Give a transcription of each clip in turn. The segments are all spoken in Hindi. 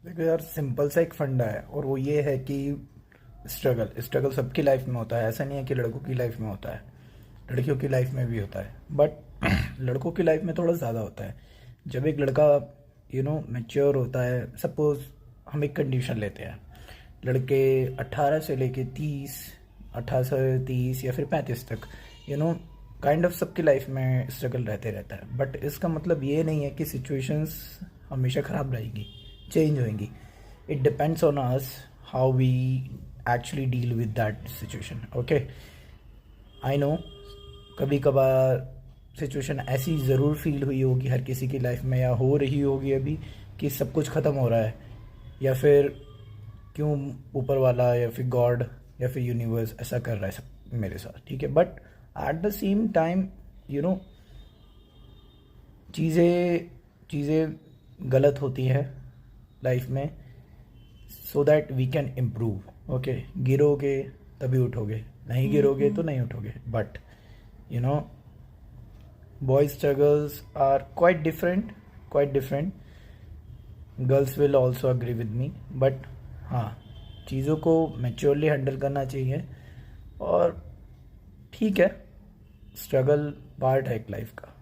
देखो यार, सिंपल सा एक फंडा है और वो ये है कि स्ट्रगल स्ट्रगल सबकी लाइफ में होता है। ऐसा नहीं है कि लड़कों की लाइफ में होता है, लड़कियों की लाइफ में भी होता है, बट लड़कों की लाइफ में थोड़ा ज़्यादा होता है। जब एक लड़का मैच्योर होता है, सपोज हम एक कंडीशन लेते हैं, लड़के 18 से लेके 30, 18 से 30 या फिर 35 तक काइंड ऑफ सबकी लाइफ में स्ट्रगल रहते रहता है। बट इसका मतलब ये नहीं है कि सिचुएशंस हमेशा ख़राब रहेंगी, चेंज होएंगी। It depends on us how we actually deal with that situation. Okay, I know कभी कभार सिचुएशन ऐसी ज़रूर फील हुई होगी हर किसी की लाइफ में, या हो रही होगी अभी, कि सब कुछ ख़त्म हो रहा है, या फिर क्यों ऊपर वाला या फिर गॉड या फिर यूनिवर्स ऐसा कर रहा है सब मेरे साथ। ठीक है, but at the same time चीज़ें चीज़ें गलत होती हैं लाइफ में, so that we can improve. Okay, गिरोगे तभी उठोगे, नहीं गिरोगे तो नहीं उठोगे। But you know boys struggles are quite different. Girls will also agree with me, but हाँ, चीज़ों को मैच्योरली हैंडल करना चाहिए। और ठीक है, स्ट्रगल पार्ट है एक लाइफ का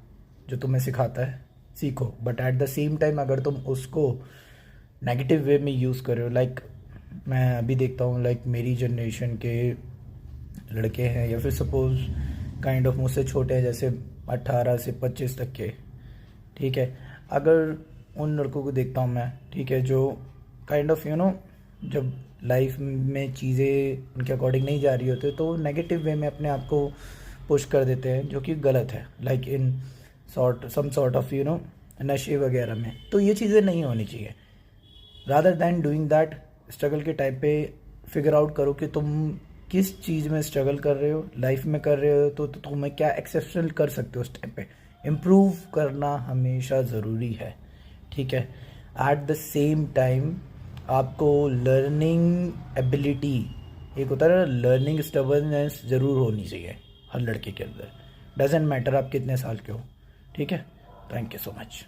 जो तुम्हें सिखाता है, सीखो। But at the same time अगर तुम उसको नेगेटिव वे में यूज़ कर रहे हो, लाइक मैं अभी देखता हूँ, लाइक मेरी जनरेशन के लड़के हैं या फिर सपोज काइंड ऑफ मुझसे छोटे हैं, जैसे 18 से 25 तक के। ठीक है, अगर उन लड़कों को देखता हूँ मैं, ठीक है, जो काइंड ऑफ जब लाइफ में चीज़ें उनके अकॉर्डिंग नहीं जा रही होती तो नेगेटिव वे में अपने आप को पुश कर देते हैं, जो कि गलत है। Like in some sort of नशे वगैरह में। तो ये चीज़ें नहीं होनी चाहिए। Rather than doing that, struggle के टाइम पे फिगर आउट करो कि तुम किस चीज़ में स्ट्रगल कर रहे हो, लाइफ में कर रहे हो तो तुम्हें क्या एक्सेप्शनल कर सकते हो उस टाइम पे। इम्प्रूव करना हमेशा ज़रूरी है। ठीक है, एट द सेम टाइम आपको लर्निंग एबिलिटी, एक होता है ना लर्निंग स्टबर्नेस, ज़रूर होनी चाहिए हर लड़के के अंदर। डजेंट मैटर आप कितने साल के हो। ठीक है, थैंक यू सो मच।